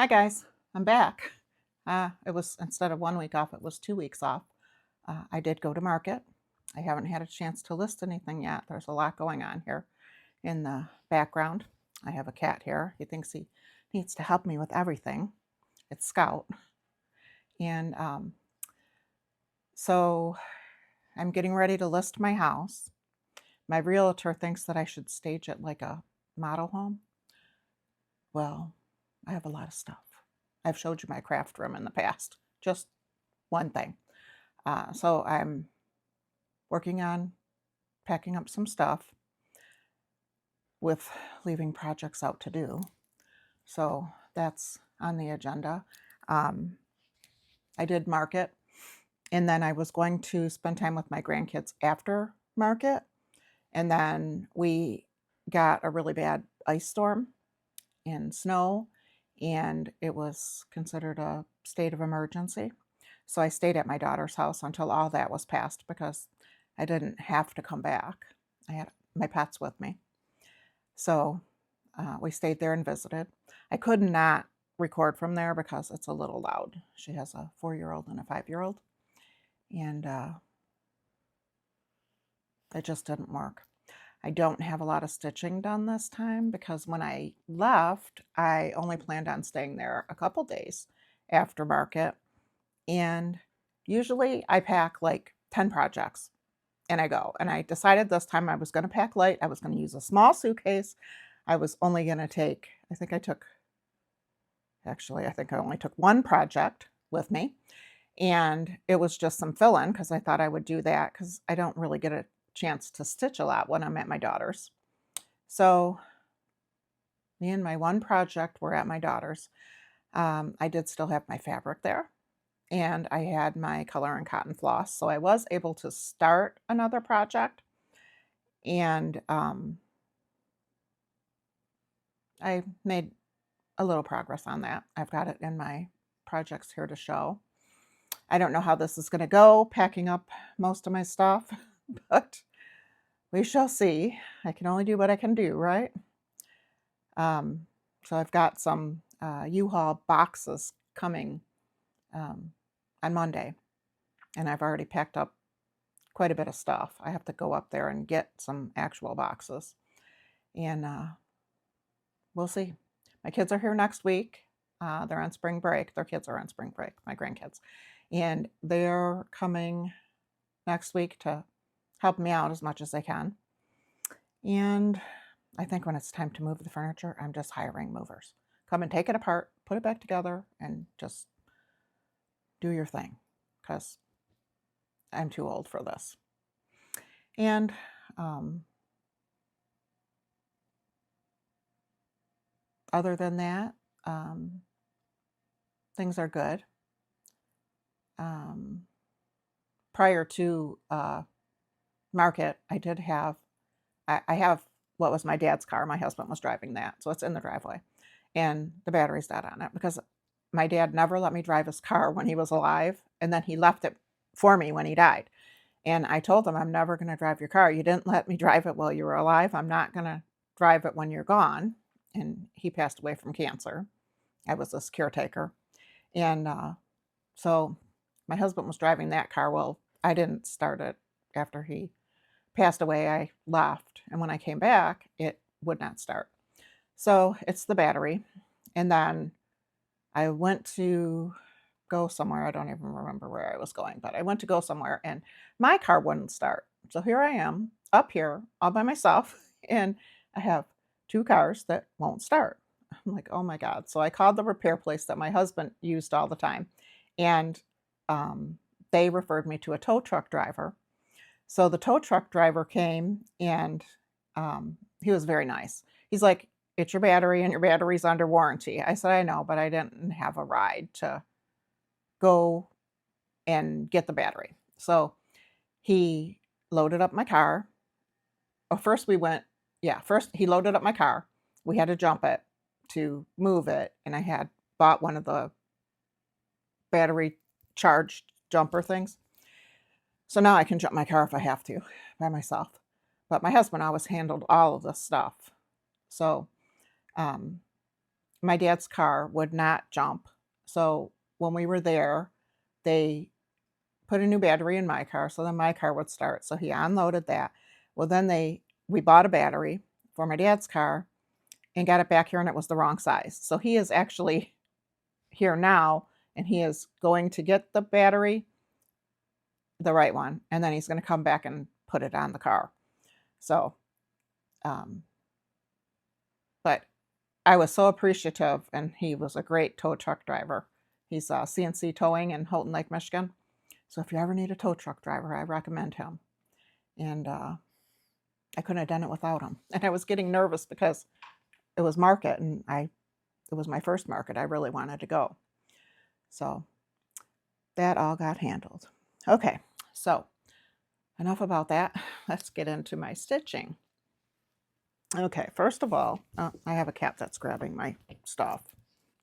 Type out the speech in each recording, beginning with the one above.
Hi guys, I'm back. It was instead of 1 week off, it was 2 weeks off. I did go to market. I haven't had a chance to list anything yet. There's a lot going on here in the background. I have a cat here. He thinks he needs to help me with everything. It's Scout. And so I'm getting ready to list my house. My realtor thinks that I should stage it like a model home. Well, I have a lot of stuff. I've showed you my craft room in the past. Just one thing. So I'm working on packing up some stuff with leaving projects out to do. So that's on the agenda. I did market, and then I was going to spend time with my grandkids after market. And then we got a really bad ice storm and snow, and it was considered a state of emergency. So I stayed at my daughter's house until all that was passed because I didn't have to come back. I had my pets with me. So we stayed there and visited. I could not record from there because it's a little loud. She has a 4-year-old and a 5-year-old, and it just didn't work. I don't have a lot of stitching done this time because when I left, I only planned on staying there a couple days after market. And usually I pack like 10 projects and I go. And I decided this time I was going to pack light. I was going to use a small suitcase. I was only going to take, I think I only took one project with me. And it was just some fill-in because I thought I would do that because I don't really get a chance to stitch a lot when I'm at my daughter's. So me and my one project were at my daughter's. I did still have my fabric there, and I had my color and cotton floss. So I was able to start another project, and I made a little progress on that. I've got it in my projects here to show. I don't know how this is going to go, packing up most of my stuff, but we shall see. I can only do what I can do, right? So I've got some U-Haul boxes coming on Monday, and I've already packed up quite a bit of stuff. I have to go up there and get some actual boxes, and we'll see. My kids are here next week. They're on spring break. Their kids are on spring break, my grandkids, and they're coming next week to help me out as much as they can. And I think when it's time to move the furniture, I'm just hiring movers. Come and take it apart, put it back together, and just do your thing, because I'm too old for this. And other than that, things are good. Prior to market, I have what was my dad's car. My husband was driving that, so it's in the driveway, and the battery's dead on it because my dad never let me drive his car when he was alive, and then he left it for me when he died. And I told him, I'm never going to drive your car. You didn't let me drive it while you were alive. I'm not going to drive it when you're gone. And he passed away from cancer. I was his caretaker. And so my husband was driving that car. Well, I didn't start it after he passed away. I left. And when I came back, it would not start. So it's the battery. And then I went to go somewhere. I don't even remember where I was going, but I went to go somewhere and my car wouldn't start. So here I am up here all by myself, and I have 2 cars that won't start. I'm like, oh my God. So I called the repair place that my husband used all the time, and they referred me to a tow truck driver. So the tow truck driver came, and he was very nice. He's like, it's your battery and your battery's under warranty. I said, I know, but I didn't have a ride to go and get the battery. So he loaded up my car. Oh, first he loaded up my car. We had to jump it to move it, and I had bought one of the battery charged jumper things. So now I can jump my car if I have to by myself. But my husband always handled all of this stuff. So my dad's car would not jump. So when we were there, they put a new battery in my car, so then my car would start. So he unloaded that. Well, then we bought a battery for my dad's car and got it back here, and it was the wrong size. So he is actually here now, and he is going to get the battery, the right one, and then he's going to come back and put it on the car. So, but I was so appreciative, and he was a great tow truck driver. He's CNC towing in Houghton Lake, Michigan. So if you ever need a tow truck driver, I recommend him. And I couldn't have done it without him. And I was getting nervous because it was market, and it was my first market. I really wanted to go. So that all got handled. Okay, so enough about that. Let's get into my stitching. Okay, first of all, I have a cat that's grabbing my stuff.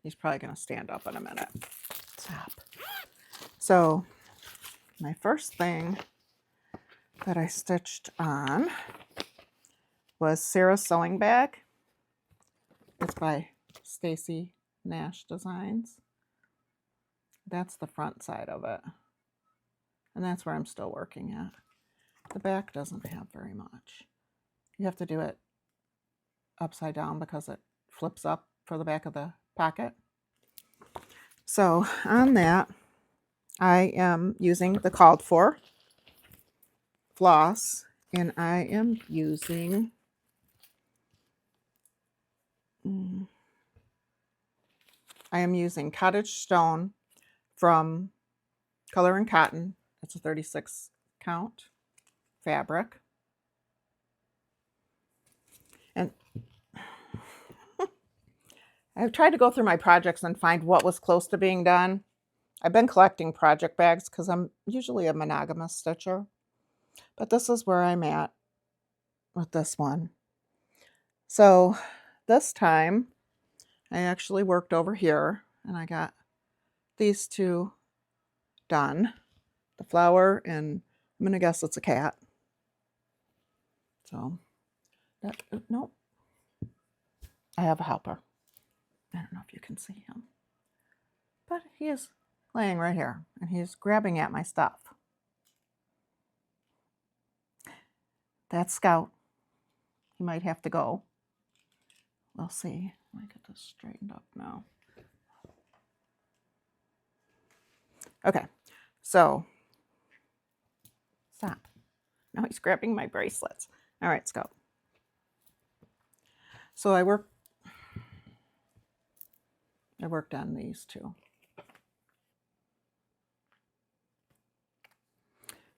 He's probably going to stand up in a minute. Stop. So my first thing that I stitched on was Sarah's Sewing Bag. It's by Stacy Nash Designs. That's the front side of it. And that's where I'm still working at. The back doesn't have very much. You have to do it upside down because it flips up for the back of the pocket. So on that, I am using the called for floss, and I am using Cottage Stone from Color and Cotton. It's a 36 count fabric. And I've tried to go through my projects and find what was close to being done. I've been collecting project bags because I'm usually a monogamous stitcher. But this is where I'm at with this one. So this time I actually worked over here, and I got these two done. The flower, and I'm going to guess it's a cat. So, nope. I have a helper. I don't know if you can see him. But he is laying right here, and he's grabbing at my stuff. That's Scout. He might have to go. We'll see. Let me get this straightened up now. Okay, so stop. Now he's grabbing my bracelets. All right, Scout. So I worked on these two.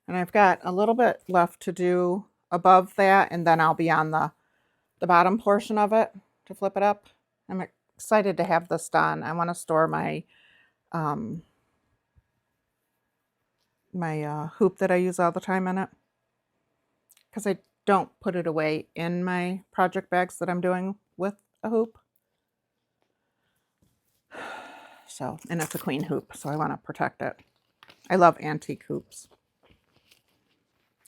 And I've got a little bit left to do above that, and then I'll be on the bottom portion of it to flip it up. I'm excited to have this done. I want to store my hoop that I use all the time in it, because I don't put it away in my project bags that I'm doing with a hoop. So, and it's a queen hoop, so I want to protect it. I love antique hoops.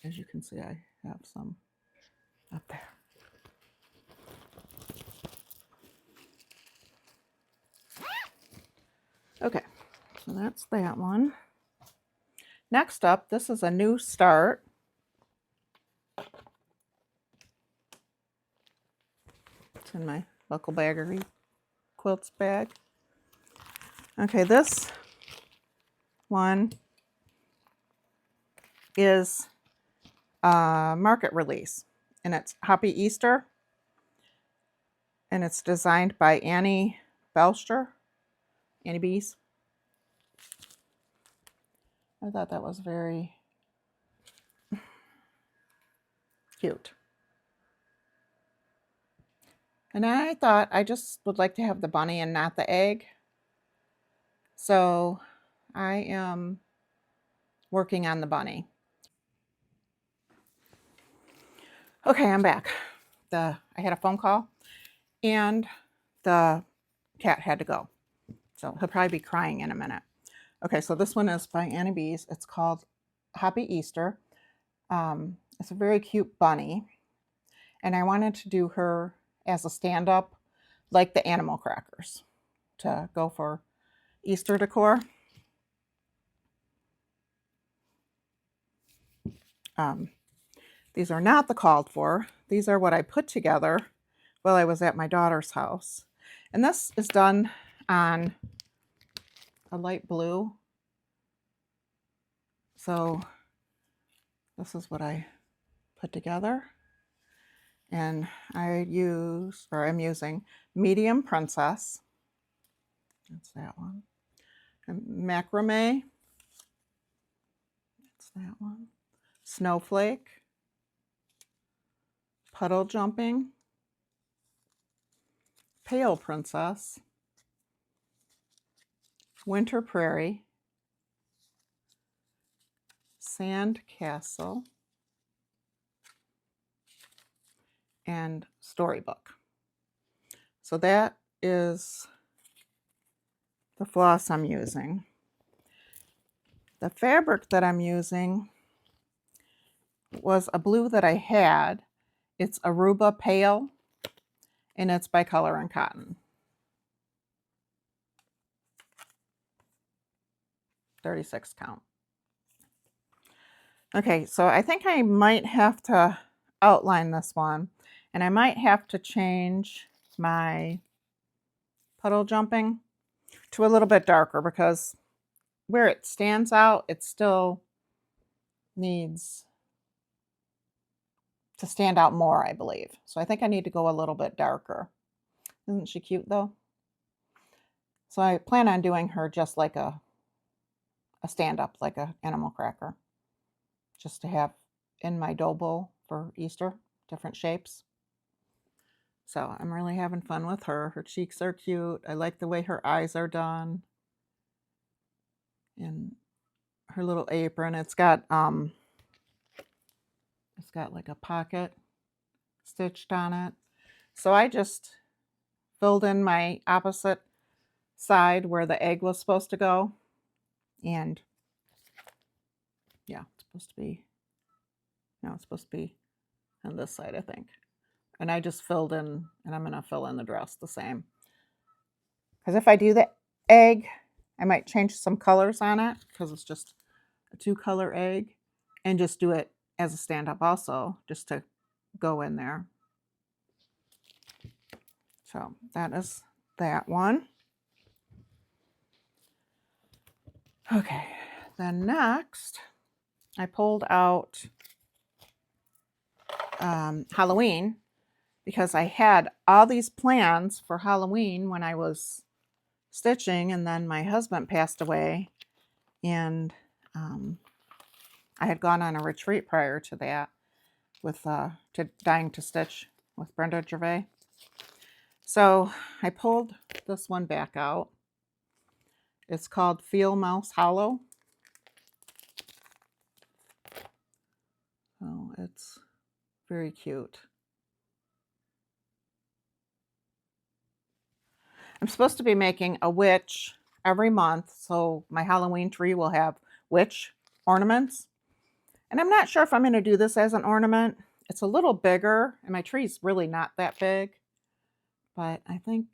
As you can see, I have some up there. Okay, so that's that one. Next up, this is a new start. It's in my Buckleberry quilts bag. Okay, this one is a market release, and it's Happy Easter, and it's designed by Annie Belster. Annie Bees. I thought that was very cute. And I thought I just would like to have the bunny and not the egg. So I am working on the bunny. Okay, I'm back. I had a phone call, and the cat had to go. So he'll probably be crying in a minute. Okay, so this one is by Annie Bees. It's called Happy Easter. It's a very cute bunny, and I wanted to do her as a stand-up like the animal crackers to go for Easter decor. These are not the called for. These are what I put together while I was at my daughter's house. And this is done on a light blue. So this is what I put together. And I'm using Medium Princess. That's that one. And Macrame. That's that one. Snowflake. Puddle Jumping. Pale Princess. Winter Prairie. Sand Castle. And Storybook. So that is the floss I'm using. The fabric that I'm using was a blue that I had. It's Aruba Pale, and it's by Color and Cotton. 36 count. Okay, so I think I might have to outline this one, and I might have to change my puddle jumping to a little bit darker, because where it stands out, it still needs to stand out more, I believe. So I think I need to go a little bit darker. Isn't she cute though? So I plan on doing her just like a stand-up, like an animal cracker, just to have in my dough bowl for Easter, different shapes. So I'm really having fun with her. Her cheeks are cute. I like the way her eyes are done. And her little apron, it's got like a pocket stitched on it. So I just filled in my opposite side where the egg was supposed to go. And yeah, it's supposed to be, no, it's supposed to be on this side, I think. And I just filled in, and I'm going to fill in the dress the same. Because if I do the egg, I might change some colors on it, because it's just a 2-color egg, and just do it as a stand-up also, just to go in there. So that is that one. Okay, then next, I pulled out Halloween, because I had all these plans for Halloween when I was stitching, and then my husband passed away, and I had gone on a retreat prior to that with to Dying to Stitch with Brenda Gervais. So I pulled this one back out. It's called Feel Mouse Hollow. Oh, it's very cute. I'm supposed to be making a witch every month, so my Halloween tree will have witch ornaments. And I'm not sure if I'm going to do this as an ornament. It's a little bigger, and my tree's really not that big. But I think,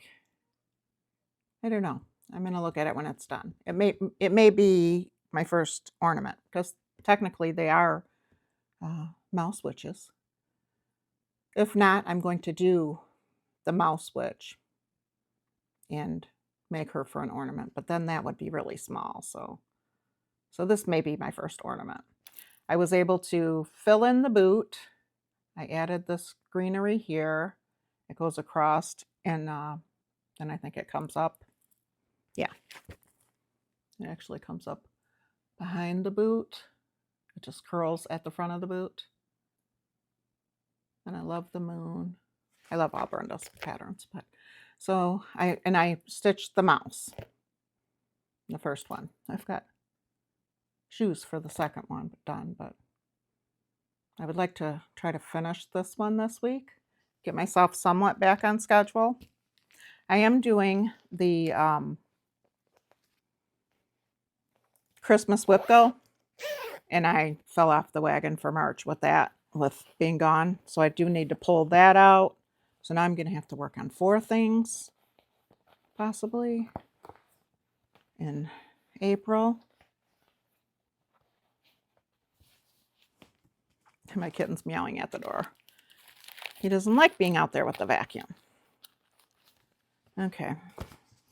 I don't know. I'm going to look at it when it's done. It may be my first ornament, because technically they are mouse witches. If not, I'm going to do the mouse witch and make her for an ornament, but then that would be really small. So this may be my first ornament. I was able to fill in the boot. I added this greenery here. It goes across, and then I think it comes up. Yeah, it actually comes up behind the boot. It just curls at the front of the boot. And I love the moon. I love all Brenda's patterns. But so I stitched the mouse, the first one. I've got shoes for the second one done, but I would like to try to finish this one this week, get myself somewhat back on schedule. I am doing the Christmas whip go, and I fell off the wagon for March with that, with being gone. So I do need to pull that out. So now I'm going to have to work on 4 things, possibly, in April. My kitten's meowing at the door. He doesn't like being out there with the vacuum. Okay,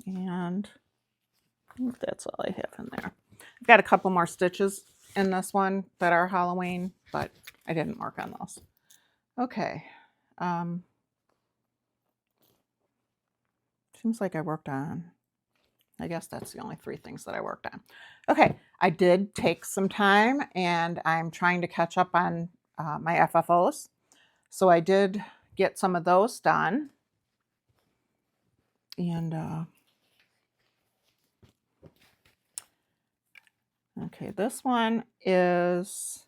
and I think that's all I have in there. I've got a couple more stitches in this one that are Halloween, but I didn't work on those. Okay. Seems like I worked on, I guess that's the only 3 things that I worked on. Okay, I did take some time, and I'm trying to catch up on my FFOs. So I did get some of those done. And okay, this one is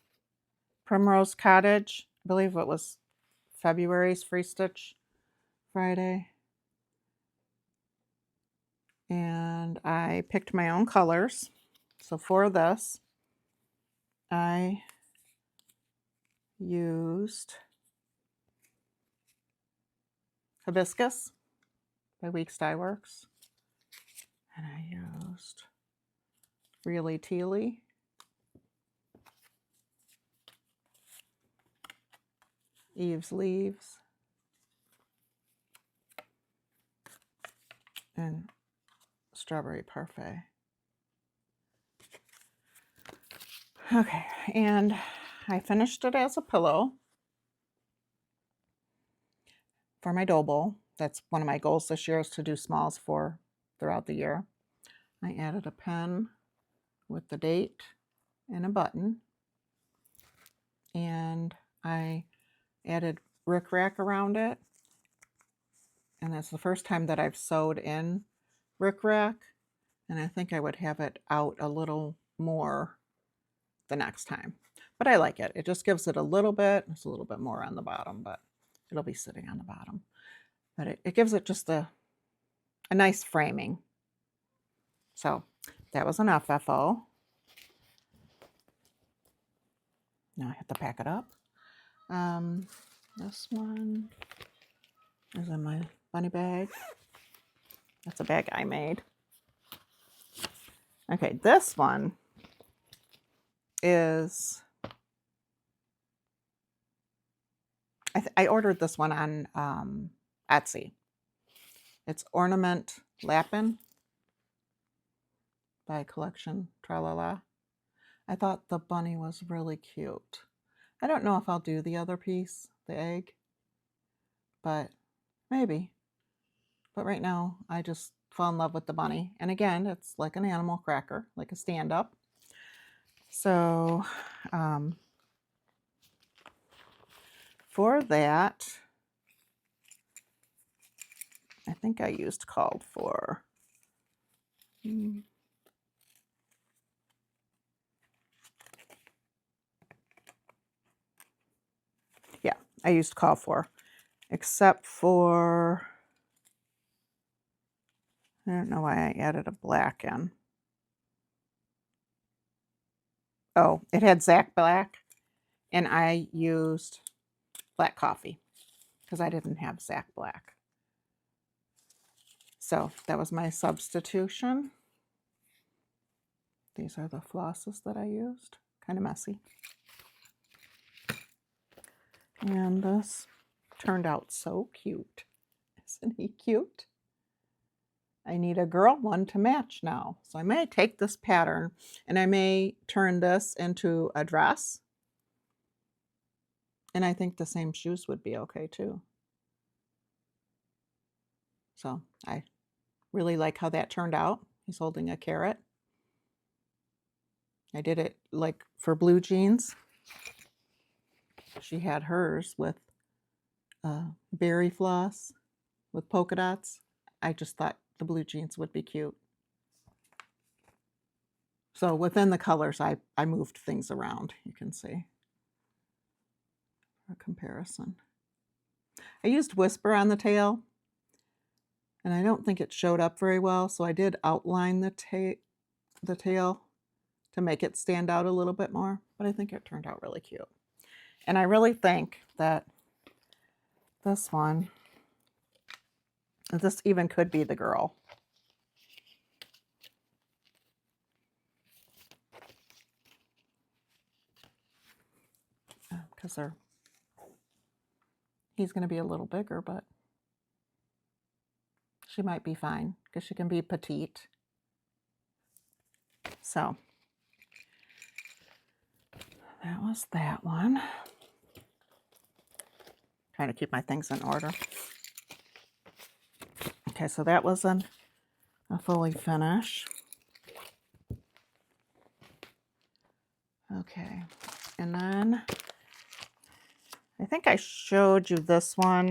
Primrose Cottage. I believe it was February's Free Stitch Friday. And I picked my own colors. So for this, I used Hibiscus by Weeks Dye Works. And I used Really Tealy. Eve's Leaves. And Strawberry Parfait. Okay, and I finished it as a pillow for my dough bowl. That's one of my goals this year, is to do smalls throughout the year. I added a pen with the date and a button, and I added rickrack around it. And that's the first time that I've sewed in rickrack, and I think I would have it out a little more the next time. But I like it. It just gives it a little bit. It's a little bit more on the bottom, but it'll be sitting on the bottom. But it gives it just a nice framing. So that was an FFO. Now I have to pack it up. This one is in my bunny bag. That's a bag I made. Okay, this one is, I ordered this one on Etsy. It's Ornament Lappin' by Collection Tralala. I thought the bunny was really cute. I don't know if I'll do the other piece, the egg, but maybe. But right now, I just fell in love with the bunny. And again, it's like an animal cracker, like a stand-up. So for that, I think I used called for. Yeah, I used call for, except for, I don't know why I added a black in. Oh, it had Zach Black, and I used black coffee because I didn't have Zach Black. So that was my substitution. These are the flosses that I used. Kind of messy. And this turned out so cute. Isn't he cute? I need a girl one to match now. So I may take this pattern and I may turn this into a dress. And I think the same shoes would be okay too. So I really like how that turned out. He's holding a carrot. I did it like for blue jeans. She had hers with berry floss with polka dots. I just thought the blue jeans would be cute. So within the colors, I moved things around, you can see, for comparison. I used Whisper on the tail, and I don't think it showed up very well, so I did outline the tail to make it stand out a little bit more, but I think it turned out really cute. And I really think that this one This even could be the girl. Because he's going to be a little bigger, but she might be fine because she can be petite. So that was that one. Trying to keep my things in order. Okay, so that was a fully finish. Okay, and then I think I showed you this one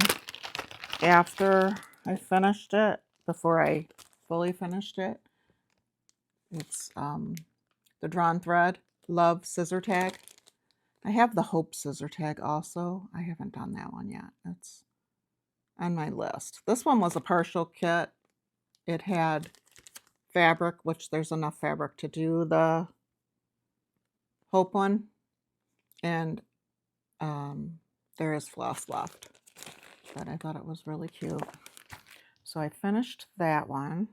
after I finished it, before I fully finished it. It's the Drawn Thread Love Scissor Tag. I have the Hope Scissor Tag also. I haven't done that one yet. It's on my list. This one was a partial kit. It had fabric, which there's enough fabric to do the Hope one, and there is floss left, but I thought it was really cute. So I finished that one.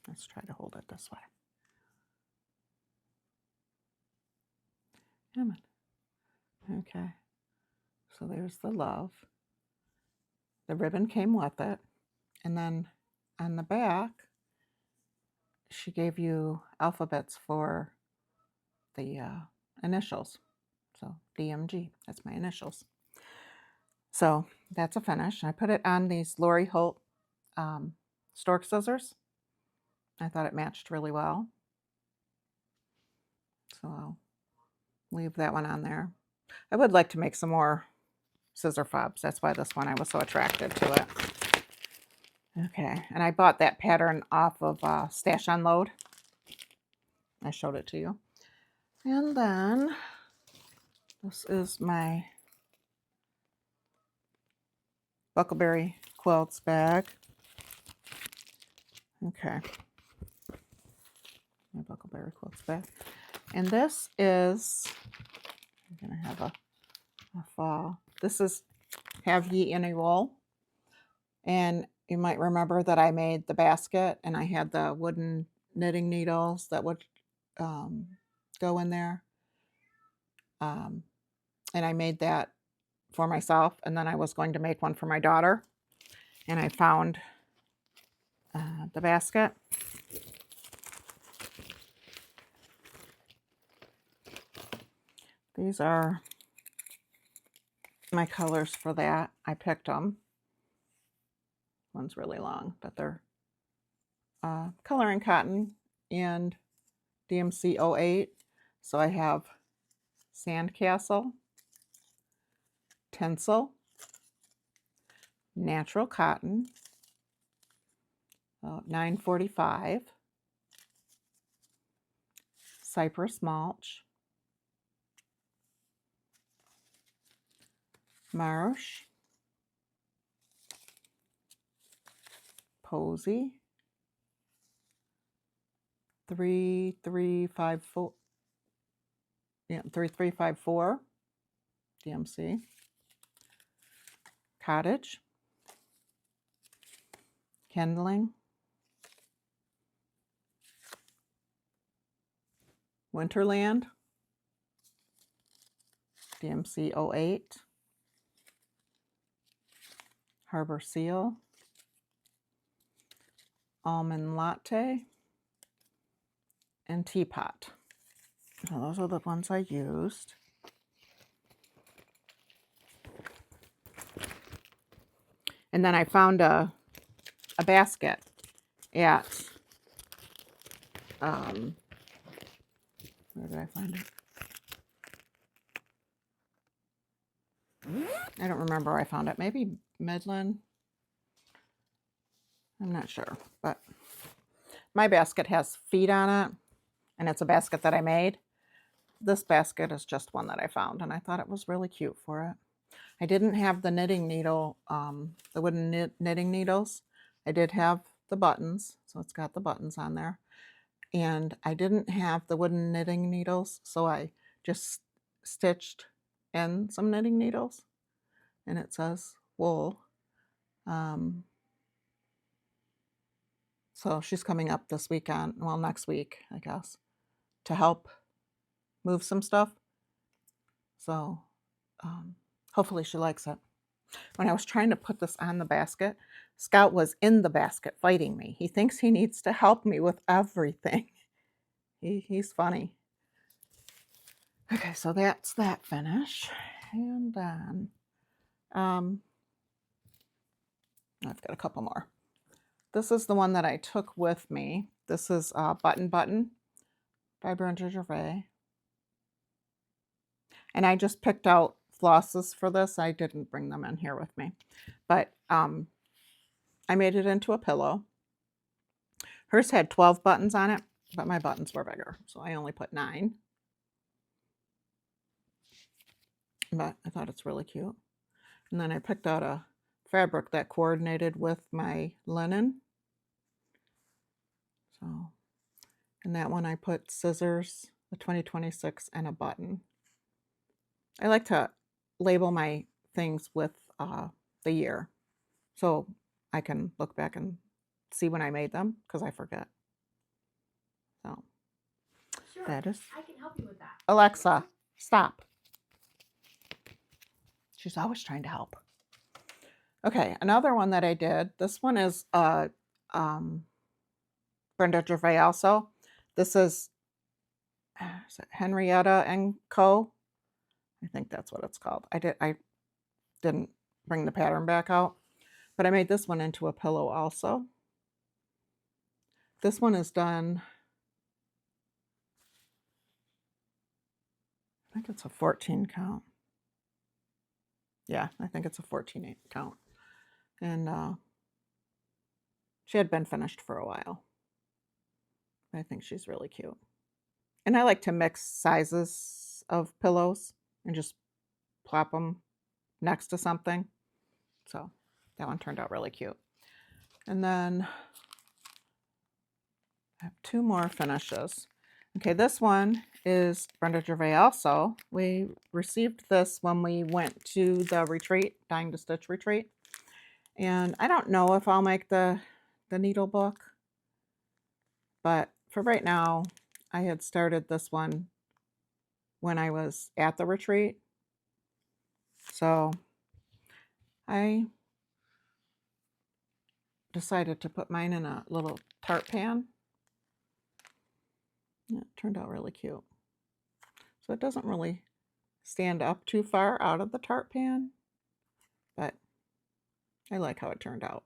Let's try to hold it this way. Come on. Okay. So there's the love. The ribbon came with it. And then on the back, she gave you alphabets for the initials. So DMG, that's my initials. So that's a finish. I put it on these Lori Holt stork scissors. I thought it matched really well. So I'll leave that one on there. I would like to make some more scissor fobs. That's why this one I was so attracted to it. Okay, and I bought that pattern off of Stash Unload. I showed it to you. And then this is my Buckleberry Quilts bag. Okay. My Buckleberry Quilts bag. And this is, I'm going to have a fall. This is Have Ye Any Wool. And you might remember that I made the basket and I had the wooden knitting needles that would go in there. And I made that for myself, and then I was going to make one for my daughter. And I found the basket. These are my colors for that. I picked them. One's really long, but they're coloring cotton and DMC 08. So I have Sandcastle, Tinsel, Natural Cotton, 945, Cypress Mulch, Marsh, Posy, 3354, yeah, 3354, DMC, Cottage, Kindling, Winterland, DMC 08, Harbor Seal, Almond Latte, and Teapot. So those are the ones I used. And then I found a basket at, where did I find it? I don't remember where I found it. Maybe Midland. I'm not sure, but my basket has feet on it, and it's a basket that I made. This basket is just one that I found, and I thought it was really cute for it. I didn't have the knitting needle, the wooden knitting needles. I did have the buttons, so it's got the buttons on there. And I didn't have the wooden knitting needles, so I just stitched in some knitting needles. and it says wool. So she's coming up this weekend, well, next week, I guess, to help move some stuff. So hopefully she likes it. When I was trying to put this on the basket, Scout was in the basket fighting me. He thinks he needs to help me with everything. He's funny. Okay, so that's that finish. And then I've got a couple more. This is the one that I took with me. This is Button Button by Brenda Gervais. And I just picked out flosses for this. I didn't bring them in here with me. But I made it into a pillow. Hers had 12 buttons on it, but my buttons were bigger, so I only put 9. But I thought it's really cute. And then I picked out a fabric that coordinated with my linen. So, in that one I put scissors, the 2026, and a button. I like to label my things with the year, so I can look back and see when I made them, because I forget. So, sure, that is. I can help you with that. Alexa, stop. She's always trying to help. Okay, another one that I did. This one is Brenda Gervais also. This is it Henrietta and Co. I think that's what it's called. I didn't bring the pattern back out, but I made this one into a pillow also. This one is done, I think it's a 14 count. Yeah, I think it's a 14 count. And she had been finished for a while. I think she's really cute. And I like to mix sizes of pillows and just plop them next to something. So that one turned out really cute. And then I have 2 more finishes. Okay, this one is Brenda Gervais also. We received this when we went to the retreat, Dying to Stitch retreat. And I don't know if I'll make the needle book, but for right now, I had started this one when I was at the retreat. So I decided to put mine in a little tart pan. It turned out really cute. So it doesn't really stand up too far out of the tart pan, but I like how it turned out.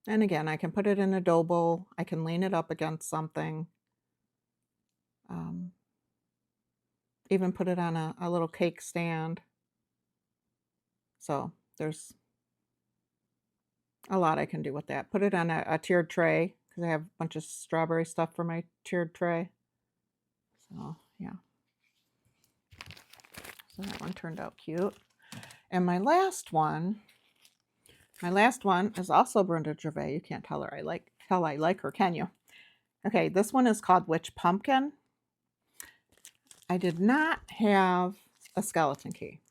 And again, I can put it in a dough bowl. I can lean it up against something. Even put it on a little cake stand. So there's a lot I can do with that. Put it on a tiered tray, because I have a bunch of strawberry stuff for my tiered tray. So yeah. So that one turned out cute. And my last one is also Brenda Gervais. You can't tell I like her, can you? Okay, this one is called Witch Pumpkin. I did not have a skeleton key.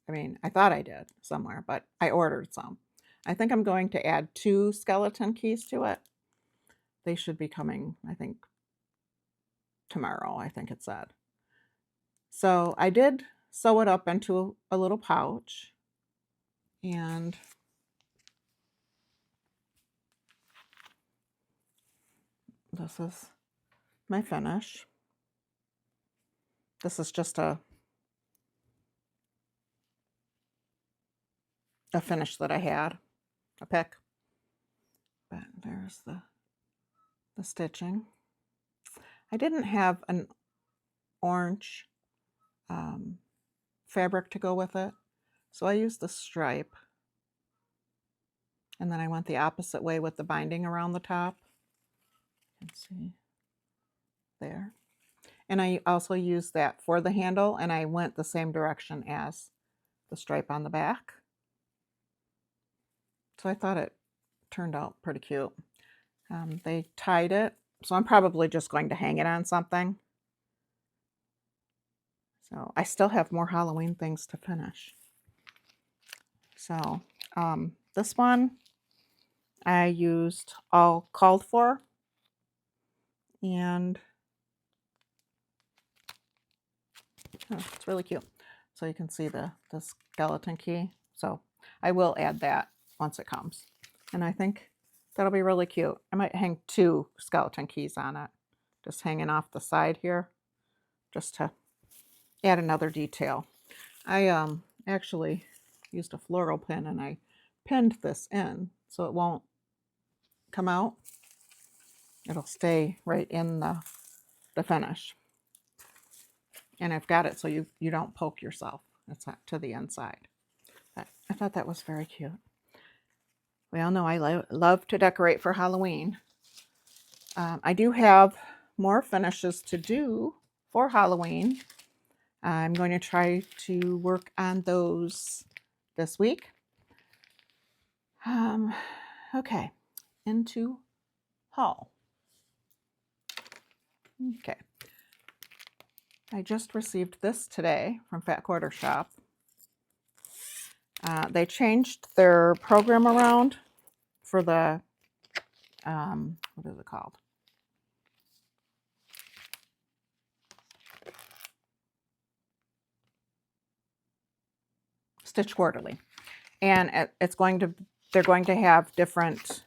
I mean, I thought I did somewhere, but I ordered some. I think I'm going to add 2 skeleton keys to it. They should be coming, I think, tomorrow, I think it said. So I did sew it up into a little pouch, and this is my finish. This is just a finish that I had, a pick. But there's the stitching. I didn't have an orange fabric to go with it, so I used the stripe. And then I went the opposite way with the binding around the top. You can see there. And I also used that for the handle, and I went the same direction as the stripe on the back. So I thought it turned out pretty cute. They tied it, so I'm probably just going to hang it on something. So I still have more Halloween things to finish. So this one I used all called for, and it's really cute. So you can see the skeleton key. So I will add that once it comes. And I think that'll be really cute. I might hang 2 skeleton keys on it, just hanging off the side here, just to add another detail. I actually used a floral pin and I pinned this in so it won't come out. It'll stay right in the finish. And I've got it so you don't poke yourself. It's not to the inside. But I thought that was very cute. We all know I love to decorate for Halloween. I do have more finishes to do for Halloween. I'm going to try to work on those this week. Okay, into haul. Okay. I just received this today from Fat Quarter Shop. They changed their program around for the, what is it called? Stitch Quarterly. And they're going to have different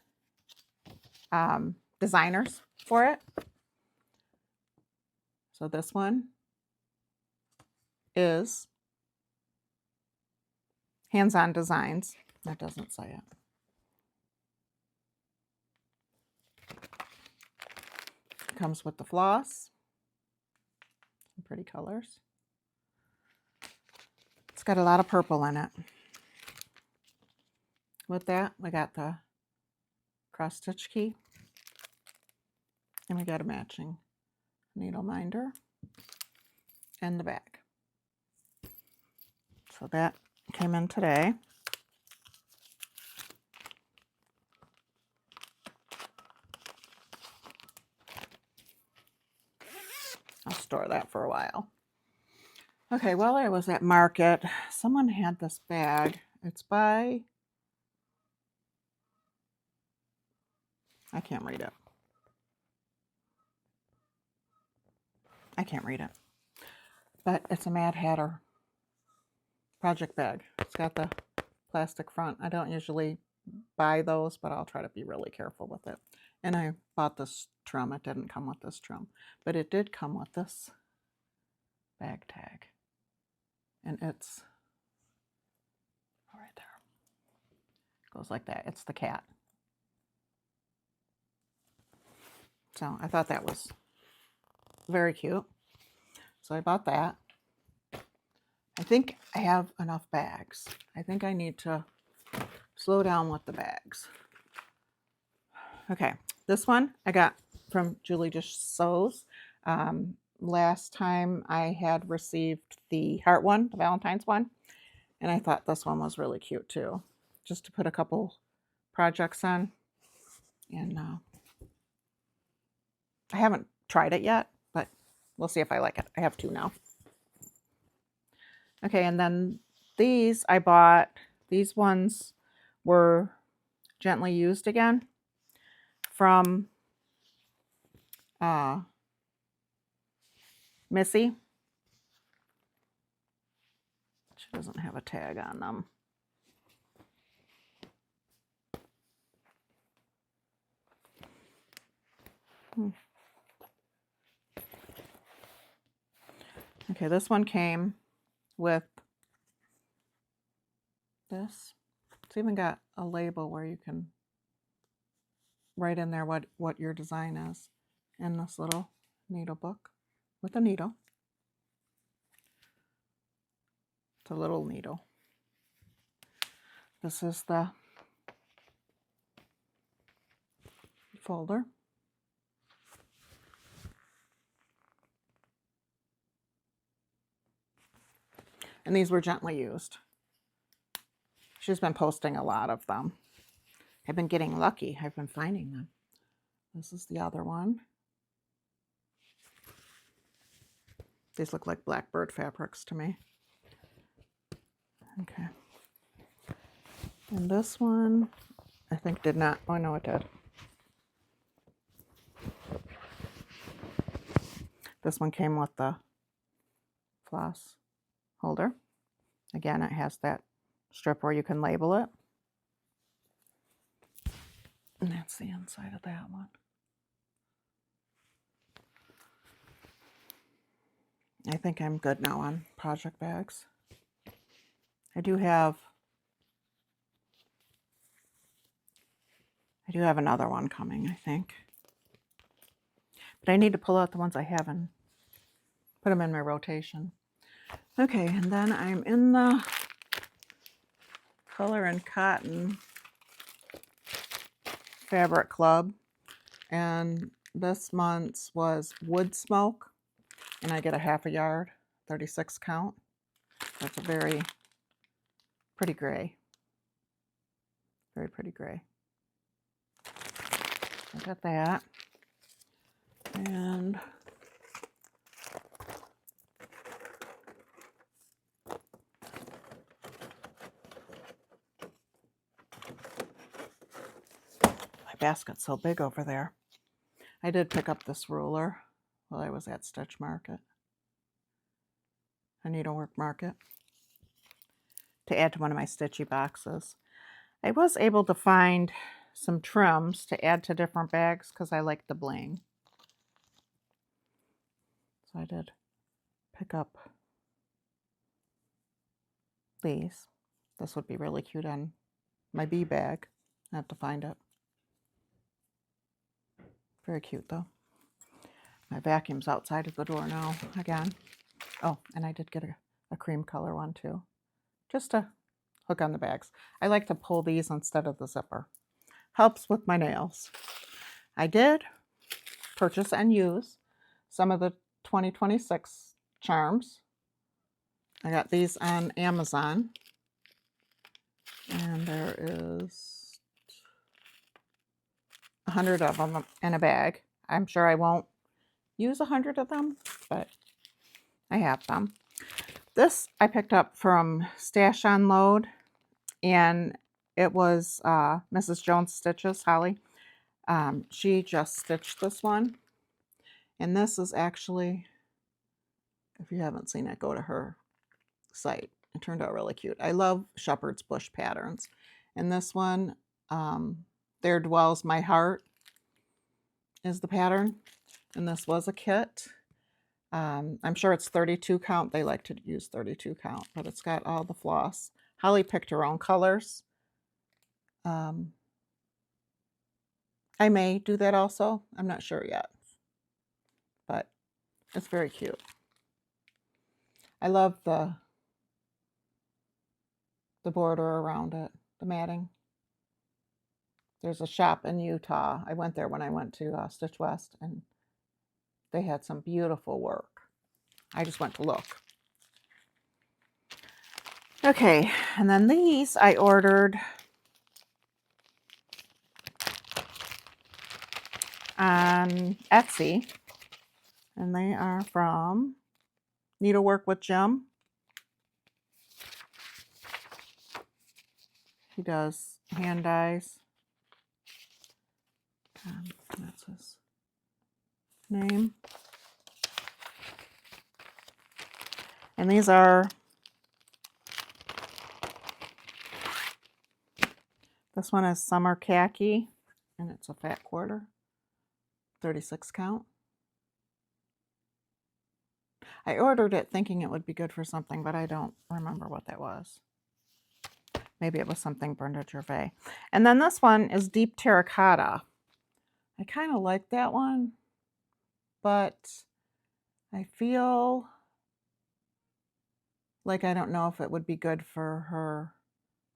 designers for it. So this one is Hands-On Designs. That doesn't say it. Comes with the floss. Some pretty colors. It's got a lot of purple in it. With that, we got the cross stitch key. And we got a matching needle minder and the bag. So that came in today. I'll store that for a while. Okay, while I was at market, someone had this bag. It's by, I can't read it. I can't read it. But it's a Mad Hatter project bag. It's got the plastic front. I don't usually buy those, but I'll try to be really careful with it. And I bought this trim. It didn't come with this trim, but it did come with this bag tag. And it's right there. It goes like that. It's the cat. So I thought that was very cute. So I bought that. I think I have enough bags. I think I need to slow down with the bags. Okay, this one I got from Julie Just Sews. Last time I had received the heart one, the Valentine's one, and I thought this one was really cute too. Just to put a couple projects on. And I haven't tried it yet, but we'll see if I like it. I have 2 now. Okay, and then these I bought. These ones were gently used again from Missy. She doesn't have a tag on them. Okay, this one came with this. It's even got a label where you can write in there what your design is in this little needle book with a needle. It's a little needle. This is the folder. And these were gently used. She's been posting a lot of them. I've been getting lucky. I've been finding them. This is the other one. These look like blackbird fabrics to me. Okay. And this one, I think did not. Oh, no, it did. This one came with the floss holder. Again, it has that strip where you can label it. And that's the inside of that one. I think I'm good now on project bags. I do have another one coming, I think. But I need to pull out the ones I have and put them in my rotation. Okay, and then I'm in the Color and Cotton Fabric Club. And this month's was Wood Smoke. And I get a half a yard, 36 count. That's a very pretty gray. Very pretty gray. I got that. And my basket's so big over there. I did pick up this ruler while I was at Stitch Market, a needlework market, to add to one of my stitchy boxes. I was able to find some trims to add to different bags because I like the bling. So I did pick up these. This would be really cute on my bee bag. I have to find it. Very cute though. My vacuum's outside of the door now again. Oh, and I did get a cream color one too, just to hook on the bags. I like to pull these instead of the zipper. Helps with my nails. I did purchase and use some of the 2026 charms. I got these on Amazon. And there is 100 of them in a bag. I'm sure I won't use 100 of them, but I have them. This I picked up from Stash Unload, and it was Mrs. Jones Stitches, Holly. She just stitched this one. And this is actually, if you haven't seen it, go to her site. It turned out really cute. I love shepherd's bush patterns. And this one, There Dwells My Heart is the pattern. And this was a kit. I'm sure it's 32 count. They like to use 32 count, but it's got all the floss. Holly picked her own colors. I may do that also. I'm not sure yet, but it's very cute. I love the border around it, the matting. There's a shop in Utah. I went there when I went to Stitch West, and they had some beautiful work. I just went to look. Okay, and then these I ordered on Etsy, and they are from Needlework with Jim. He does hand dyes. That's his name. And these are, this one is Summer Khaki, and it's a fat quarter, 36 count. I ordered it thinking it would be good for something, but I don't remember what that was. Maybe it was something Brenda Gervais. And then this one is Deep Terracotta. I kind of like that one, but I feel like I don't know if it would be good for her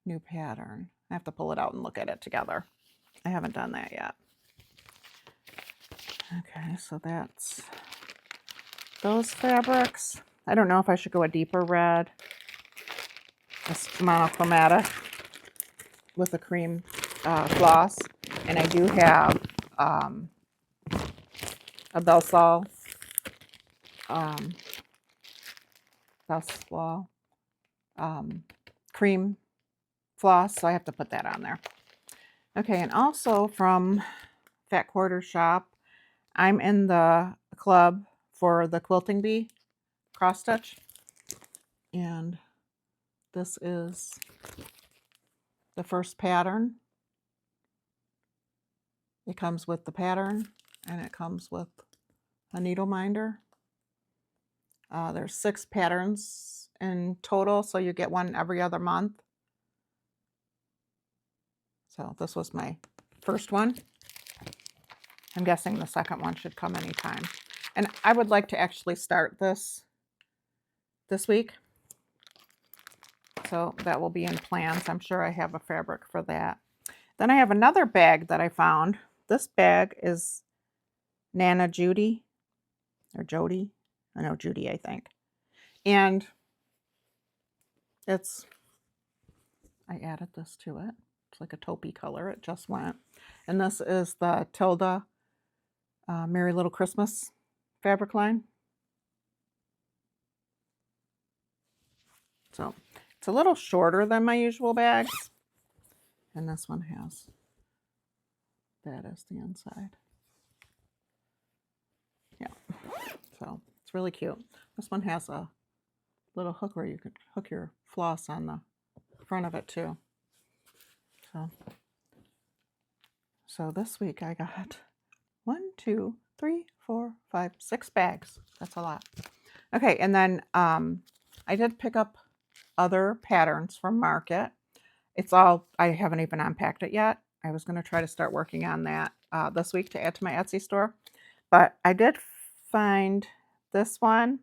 new pattern. I have to pull it out and look at it together. I haven't done that yet. Okay, so that's those fabrics. I don't know if I should go a deeper red. It's monochromatic with a cream floss. And I do have a Belsol cream floss, so I have to put that on there. Okay, and also from Fat Quarter Shop, I'm in the club for the Quilting Bee cross stitch, and this is the first pattern. It comes with the pattern, and it comes with a needle minder. There's 6 patterns in total, so you get one every other month. So this was my first one. I'm guessing the second one should come anytime. And I would like to actually start this week. So that will be in plans. I'm sure I have a fabric for that. Then I have another bag that I found. This bag is Nana Judy, or Jody. I know Judy, I think. And I added this to it. It's like a taupey color. It just went. And this is the Tilda Merry Little Christmas fabric line. So it's a little shorter than my usual bags. And this one has that as the inside. Yeah. So it's really cute. This one has a little hook where you could hook your floss on the front of it too. So this week I got 1, 2, 3, 4, 5, 6 bags. That's a lot. Okay, and then I did pick up other patterns from Market. It's all, I haven't even unpacked it yet. I was going to try to start working on that this week to add to my Etsy store. But I did find this one,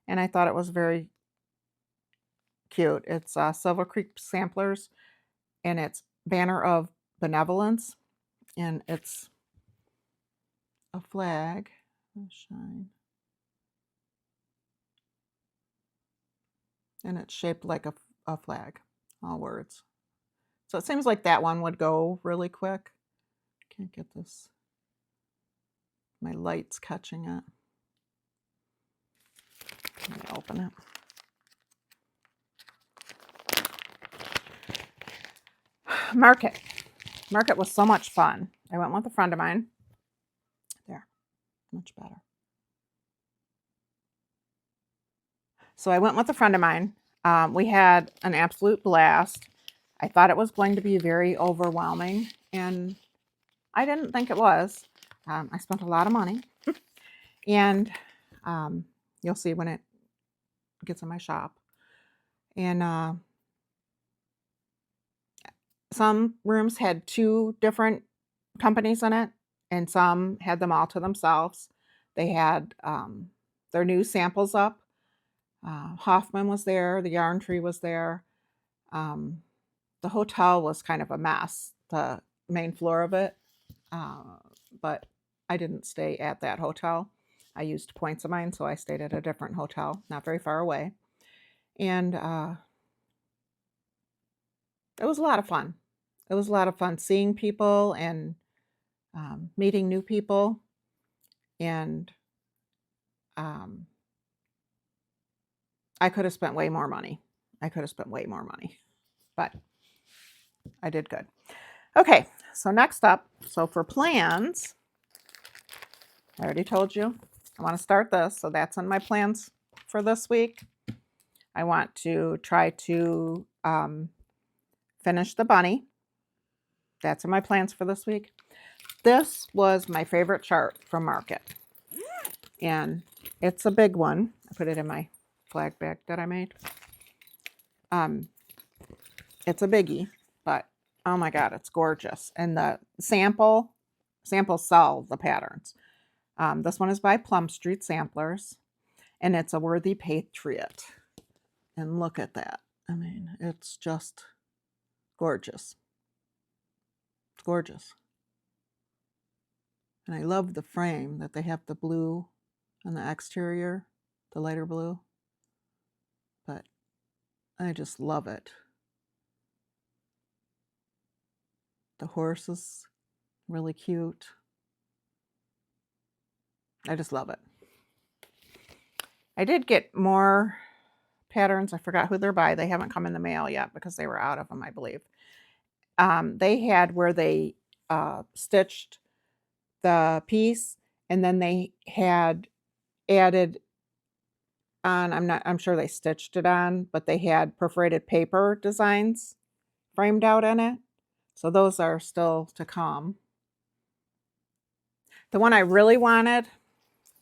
and I thought it was very cute. It's Silver Creek Samplers, and it's Banner of Benevolence, and it's a flag. Shine. And it's shaped like a flag, all words. So it seems like that one would go really quick. Can't get this. My light's catching it. Let me open it. Market. Market was so much fun. I went with a friend of mine. There, much better. So I went with a friend of mine. We had an absolute blast. I thought it was going to be very overwhelming, and I didn't think it was. I spent a lot of money, and you'll see when it gets in my shop. And some rooms had 2 different companies in it, and some had them all to themselves. They had their new samples up. Hoffman was there. The Yarn Tree was there. The hotel was kind of a mess, the main floor of it. But I didn't stay at that hotel. I used points of mine, so I stayed at a different hotel, not very far away. And it was a lot of fun. It was a lot of fun seeing people and meeting new people. And I could have spent way more money. But I did good. Okay, so next up, so for plans, I already told you I want to start this, so that's in my plans for this week. I want to try to finish the bunny. That's in my plans for this week. This was my favorite chart from Market, and it's a big one. I put it in my flag bag that I made. It's a biggie, but oh my God, it's gorgeous. And the samples sell the patterns. This one is by Plum Street Samplers, and it's a Worthy Patriot. And look at that. I mean, it's just gorgeous. It's gorgeous. And I love the frame that they have the blue on the exterior, the lighter blue. But I just love it. The horse is really cute. I just love it. I did get more patterns. I forgot who they're by. They haven't come in the mail yet because they were out of them, I believe. They had where they stitched the piece, and then they had added on, I'm sure they stitched it on, but they had perforated paper designs framed out in it. So those are still to come. The one I really wanted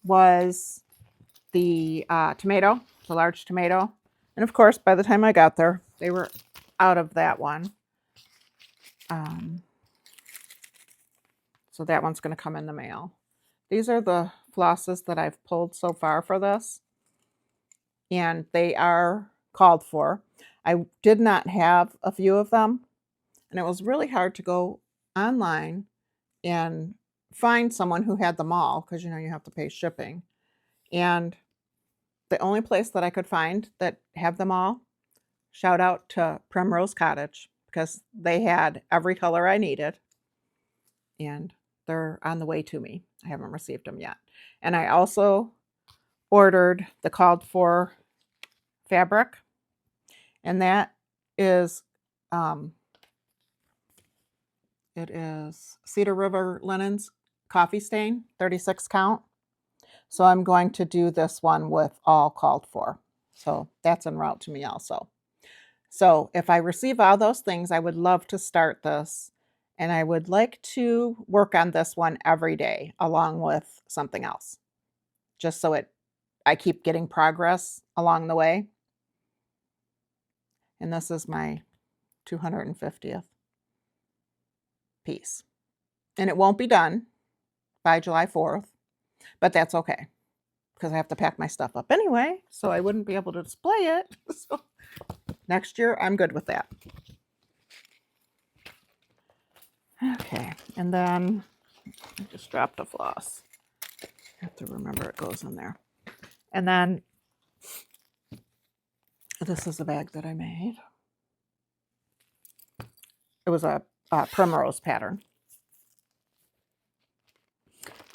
was the tomato, the large tomato. And of course, by the time I got there, they were out of that one. So that one's going to come in the mail. These are the flosses that I've pulled so far for this. And they are called for. I did not have a few of them. And it was really hard to go online and find someone who had them all, because you know you have to pay shipping. And the only place that I could find that have them all, shout out to Primrose Cottage, because they had every color I needed. And they're on the way to me. I haven't received them yet. And I also ordered the called for fabric. And that is, it is Cedar River Linens Coffee Stain, 36 count. So I'm going to do this one with all called for. So that's en route to me also. So if I receive all those things, I would love to start this. And I would like to work on this one every day along with something else. Just so I keep getting progress along the way. And this is my 250th piece. And it won't be done by July 4th, but that's okay, because I have to pack my stuff up anyway, so I wouldn't be able to display it. So next year, I'm good with that. Okay, and then I just dropped a floss. I have to remember it goes in there. And then this is a bag that I made. It was a primrose pattern.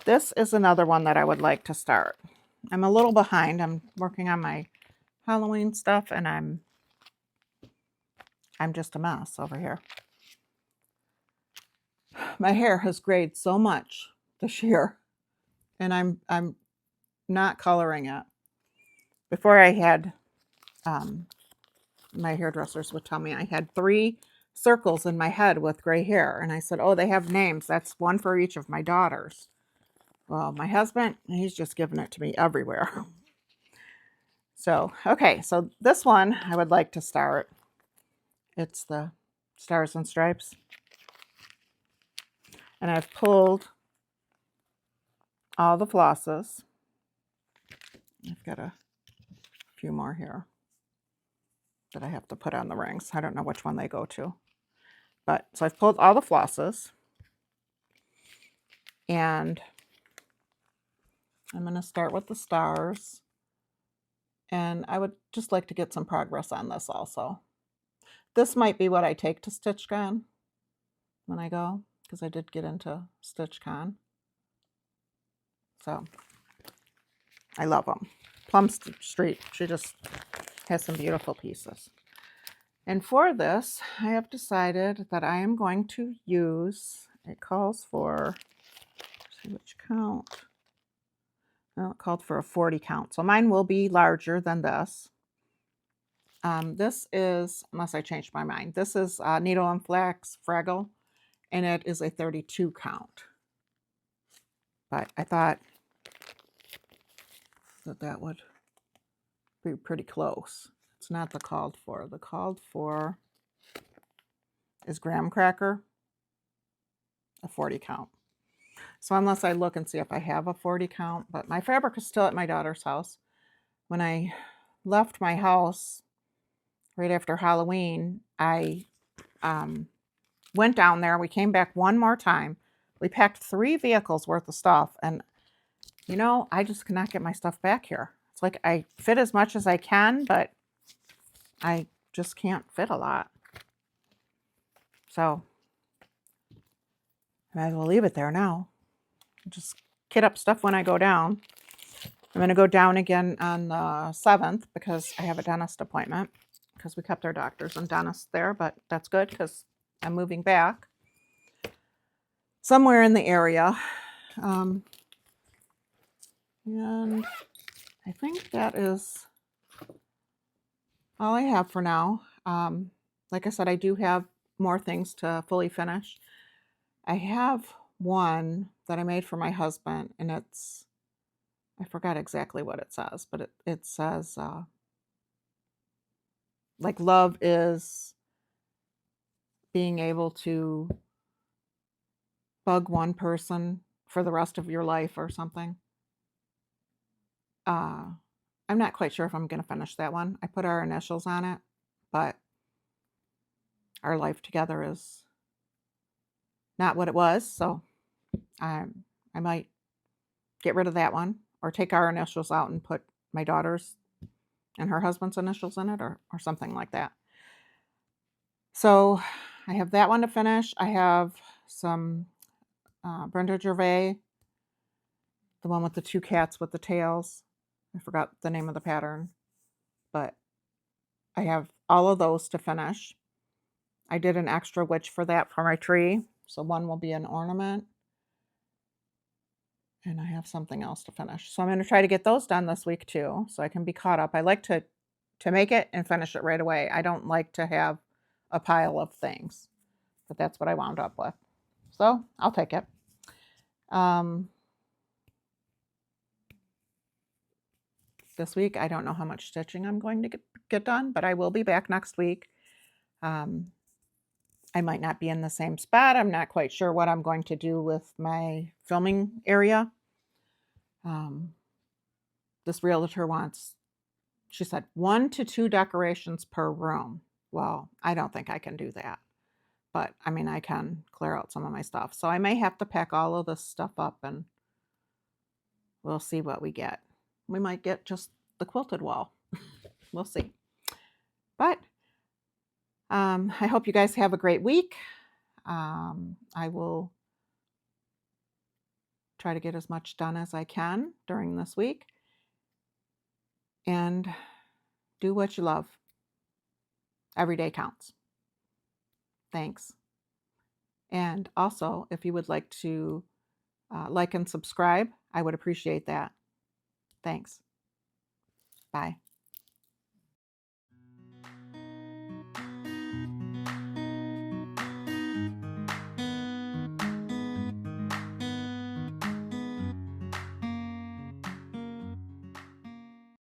This is another one that I would like to start. I'm a little behind. I'm working on my Halloween stuff, and I'm just a mess over here. My hair has grayed so much this year, and I'm not coloring it. Before I had, my hairdressers would tell me I had 3 circles in my head with gray hair, and I said, oh, they have names. That's one for each of my daughters. Well, my husband, he's just giving it to me everywhere. So, okay, so this one I would like to start. It's the Stars and Stripes. And I've pulled all the flosses. I've got a few more here that I have to put on the rings. I don't know which one they go to. But, so I've pulled all the flosses. And I'm going to start with the stars. And I would just like to get some progress on this also. This might be what I take to StitchCon when I go, because I did get into StitchCon. So, I love them. Plum Street, she just has some beautiful pieces. And for this, I have decided that I am going to use, it calls for, let's see which count. Well, it called for a 40 count. So mine will be larger than this. This is, unless I changed my mind, this is Needle and Flax Fraggle, and it is a 32 count. But I thought that would be pretty close. It's not the called for. The called for is graham cracker, a 40 count. So unless I look and see if I have a 40 count, but my fabric is still at my daughter's house. When I left my house right after Halloween, I went down there. We came back one more time. We packed 3 vehicles worth of stuff, and you know, I just cannot get my stuff back here. It's like I fit as much as I can, but I just can't fit a lot. So I might as well leave it there now. Just kit up stuff when I go down. I'm going to go down again on the 7th because I have a dentist appointment because we kept our doctors and dentists there, but that's good because I'm moving back somewhere in the area. And I think that is all I have for now. Like I said, I do have more things to fully finish. I have one that I made for my husband, and I forgot exactly what it says, but it says, like, love is being able to bug one person for the rest of your life or something. I'm not quite sure if I'm going to finish that one. I put our initials on it, but our life together is not what it was, so I might get rid of that one or take our initials out and put my daughter's and her husband's initials in it or something like that. So I have that one to finish. I have some Brenda Gervais, the one with the 2 cats with the tails. I forgot the name of the pattern, but I have all of those to finish. I did an extra witch for that for my tree, so one will be an ornament. And I have something else to finish. So I'm going to try to get those done this week too, so I can be caught up. I like to make it and finish it right away. I don't like to have a pile of things, but that's what I wound up with. So I'll take it. This week, I don't know how much stitching I'm going to get done, but I will be back next week. I might not be in the same spot. I'm not quite sure what I'm going to do with my filming area. This realtor wants, she said, 1 to 2 decorations per room. Well, I don't think I can do that. But, I mean, I can clear out some of my stuff. So I may have to pack all of this stuff up and we'll see what we get. We might get just the quilted wall. We'll see. But I hope you guys have a great week. I will try to get as much done as I can during this week. And do what you love. Every day counts. Thanks. And also, if you would like to like and subscribe, I would appreciate that. Thanks. Bye.